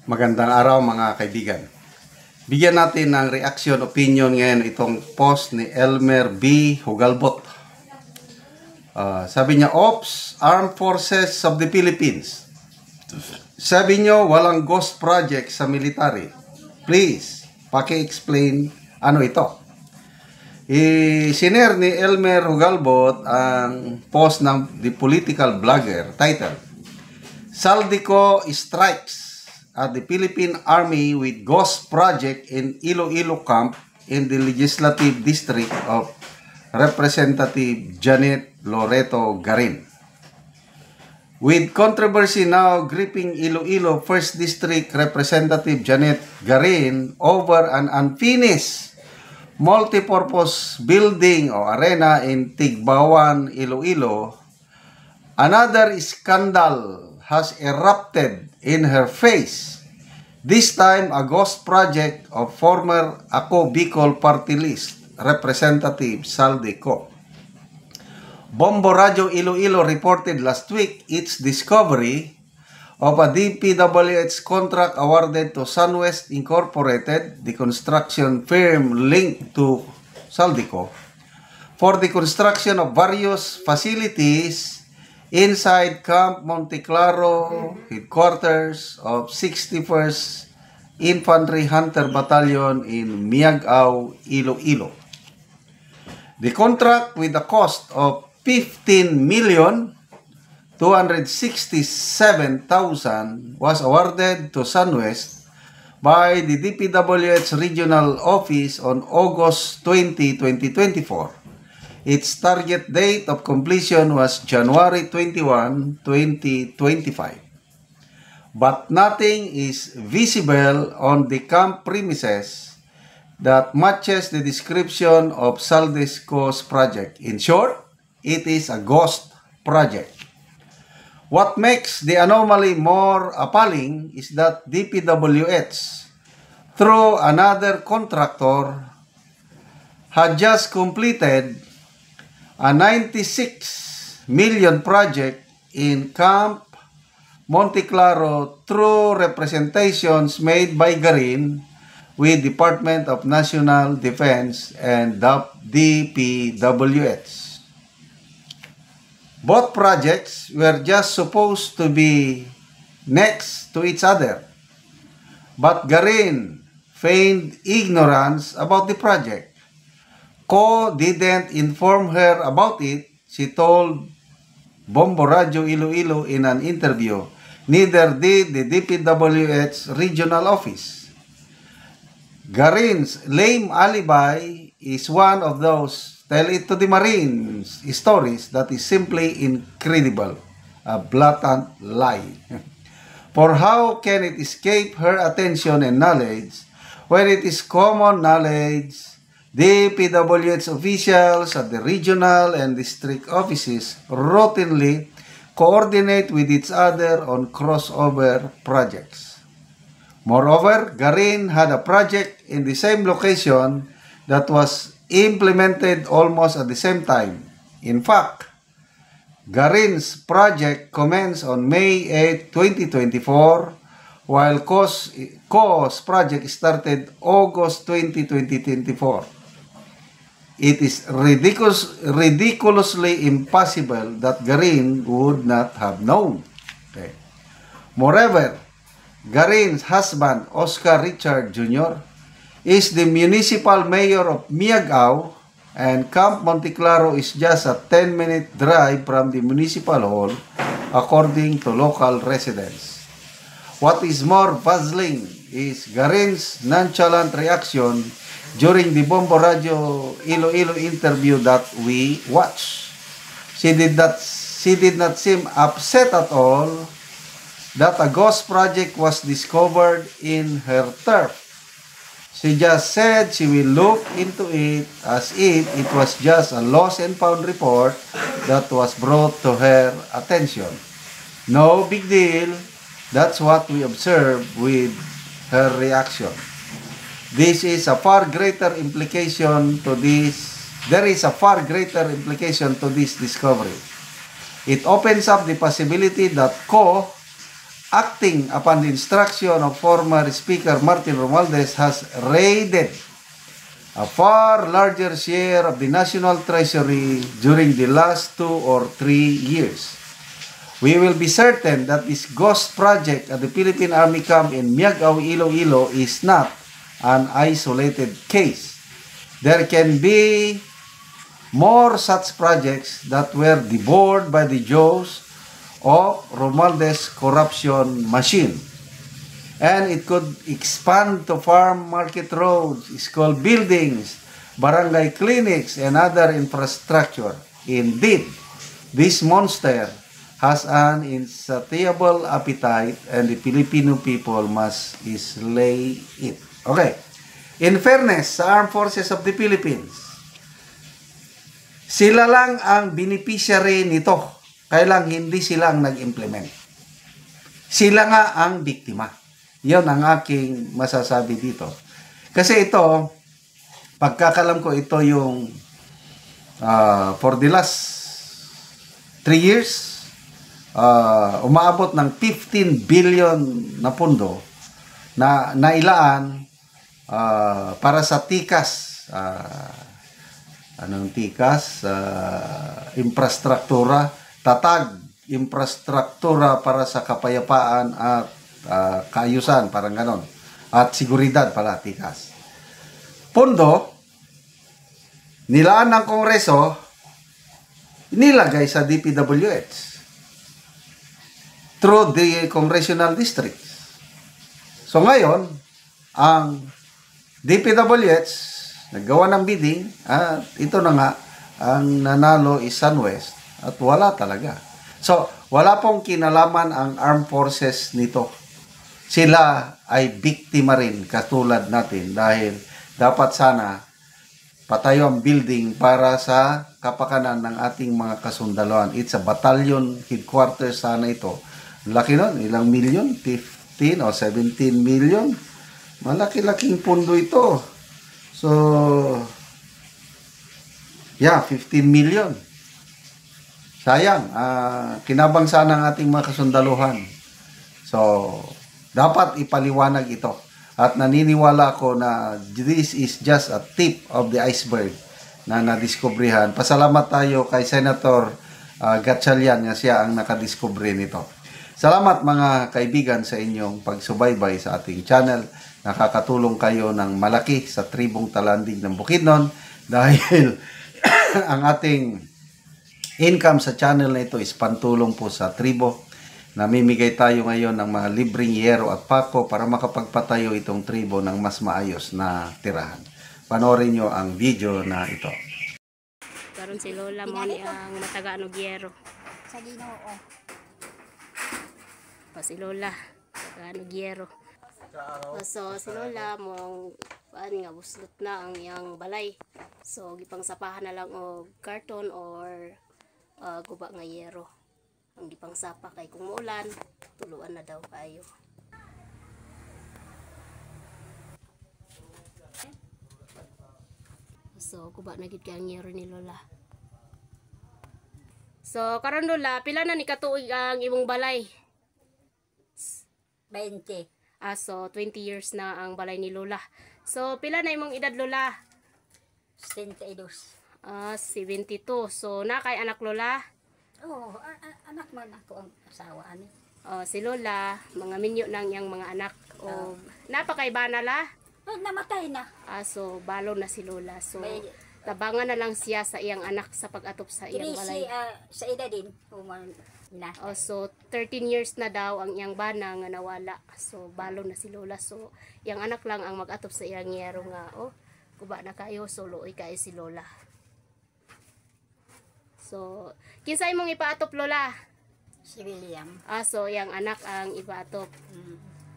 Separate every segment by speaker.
Speaker 1: Magandang araw mga kaibigan. Bigyan natin ng reaction, opinion ngayon itong post ni Elmer B. Hugalbot. Sabi niya, Ops, Armed Forces of the Philippines. Sabi niyo, walang ghost project sa military. Please, paki-explain ano ito. Sinare ni Elmer Hugalbot ang post ng The Political Blogger, title, Saldico strikes at the Philippine Army with ghost project in Iloilo camp in the Legislative District of Representative Janet Loreto Garin. With controversy now gripping Iloilo 1st District Representative Janet Garin over an unfinished multipurpose building o arena in Tigbawan, Iloilo, another scandal has erupted in her face. This time, a ghost project of former Ako Bicol Party List Representative Saldico. Bombo Radio Iloilo reported last week its discovery of a DPWH contract awarded to Sunwest Incorporated, the construction firm linked to Saldico, for the construction of various facilities inside Camp Monteclaro, headquarters of 61st Infantry Hunter Battalion in Miagao, Iloilo. The contract with a cost of 15,267,000 was awarded to Sunwest by the DPWH Regional Office on August 20, 2024. Its target date of completion was January 21, 2025. But nothing is visible on the camp premises that matches the description of Saldico's project. In short, it is a ghost project. What makes the anomaly more appalling is that DPWH, through another contractor, had just completed a 96 million project in Camp Monteclaro through representations made by Garin with Department of National Defense and DPWH. Both projects were just supposed to be next to each other, but Garin feigned ignorance about the project. Ko didn't inform her about it, she told Bombo Radio Iloilo in an interview. Neither did the DPWH regional office. Garin's lame alibi is one of those tell it to the Marines stories that is simply incredible, a blatant lie. For how can it escape her attention and knowledge when it is common knowledge DPWH officials at the regional and district offices routinely coordinate with each other on crossover projects? Moreover, Garin had a project in the same location that was implemented almost at the same time. In fact, Garin's project commenced on May 8, 2024, while Ko's project started August 20, 2024. It is ridiculously impossible that Garin would not have known. Okay. Moreover, Garin's husband, Oscar Richard Jr., is the municipal mayor of Miagao, and Camp Monteclaro is just a 10-minute drive from the municipal hall, according to local residents. What is more puzzling is Garin's nonchalant reaction during the Bombo Radio Iloilo interview that we watched. She did not seem upset at all that a ghost project was discovered in her turf. She just said she will look into it as if it was just a lost and found report that was brought to her attention. No big deal. That's what we observed with her reaction. This is a far greater implication to this. There is a far greater implication to this discovery. It opens up the possibility that Ko acting upon the instruction of former Speaker Martin Romualdez, has raided a far larger share of the national treasury during the last 2 or 3 years. We will be certain that this ghost project at the Philippine Army Camp in Miagao, Iloilo is not an isolated case. There can be more such projects that were devoured by the jaws of Romualdez corruption machine. And it could expand to farm market roads, school buildings, barangay clinics, and other infrastructure. Indeed, this monster has an insatiable appetite and the Filipino people must slay it. Okay. In fairness sa Armed Forces of the Philippines, sila lang ang beneficiary nito. Kailang hindi sila ang nag-implement. Sila nga ang biktima. Yon ang aking masasabi dito. Kasi ito, pagkakalam ko, ito yung for the last 3 years, umaabot ng 15 billion na pondo na nailaan para sa tikas, infrastruktura, tatag, infrastruktura para sa kapayapaan at kaayusan, parang ganon. At seguridad pala, tikas. Pondo, nilaan ng Kongreso, nilagay sa DPWH through the congressional districts. So ngayon, ang DPWH naggawa ng bidding at ito na nga, ang nanalo is SunWest at wala talaga. So, wala pong kinalaman ang armed forces nito. Sila ay biktima rin katulad natin dahil dapat sana patayo ang building para sa kapakanan ng ating mga kasundaluhan. It's a battalion headquarters sana ito. Laki nun, ilang milyon? 15 o 17 million? Malaki-laking pundo ito. So, yeah, 15 million. Sayang, kinabang sana ang ating mga kasundaluhan. So, dapat ipaliwanag ito. At naniniwala ako na this is just a tip of the iceberg na nadiskubrihan. Pasalamat tayo kay Senator Gatchalian na siya ang nakadiskubre nito. Salamat mga kaibigan sa inyong pagsubaybay sa ating channel. Nakakatulong kayo ng malaki sa tribong Talandig ng Bukidnon dahil ang ating income sa channel na ito is pantulong po sa tribo. Namimigay tayo ngayon ng mga libreng yero at pako para makapagpatayo itong tribo ng mas maayos na tirahan. Panoorin nyo ang video na ito.
Speaker 2: Karon si Lola mo ni ang mataga-ano yero.
Speaker 3: Sa Ginoo.
Speaker 2: Si Lola, mataga-ano yero. So, si Lola mong nga buslot na ang iyang balay. So, gipang sapahan na lang og karton or guba nga yero. Ang gipang sapa kay kung muulan, tuluan na daw kayo. So, guba na gid kay ang yero ni Lola. So, karon Lola, pila na ni katuig ang imong balay?
Speaker 3: 20.
Speaker 2: So 20 years na ang balay ni Lola. So pila na imong edad Lola?
Speaker 3: 72.
Speaker 2: 72. So na kay anak Lola?
Speaker 3: Oh, anak man ako ang asawa ani.
Speaker 2: Si Lola, mga minyo nang yang mga anak. O napakay banala?
Speaker 3: Namatay na.
Speaker 2: So balo na si Lola. So tabangan na lang siya sa iyang anak sa pag-atop sa iyang balay.
Speaker 3: Sa edad din na.
Speaker 2: So 13 years na daw ang iyang bana nga nawala. So balo na si Lola. So iyang anak lang ang mag-atop sa iyang yero nga kuba na kayo, so luoy kayo si Lola. So kinsa imong ipaatop Lola?
Speaker 3: Si William.
Speaker 2: So iyang anak ang ipaatop.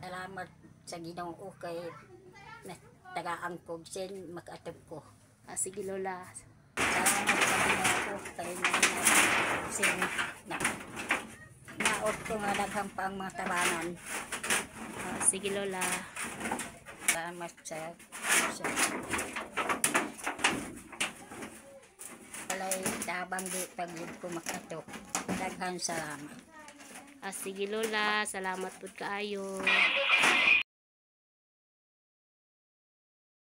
Speaker 3: Salamat sa Ginoo kay tagaan ko sin mag-atop ko.
Speaker 2: Sige Lola.
Speaker 3: Salamat sa Ginoo kay sin naot ko nga daghang pang mga tabanan.
Speaker 2: Sige Lola.
Speaker 3: Salamat sa walay tabang di pagid ko makatok. Daghan salamat.
Speaker 2: Sige Lola, salamat pud kaayo.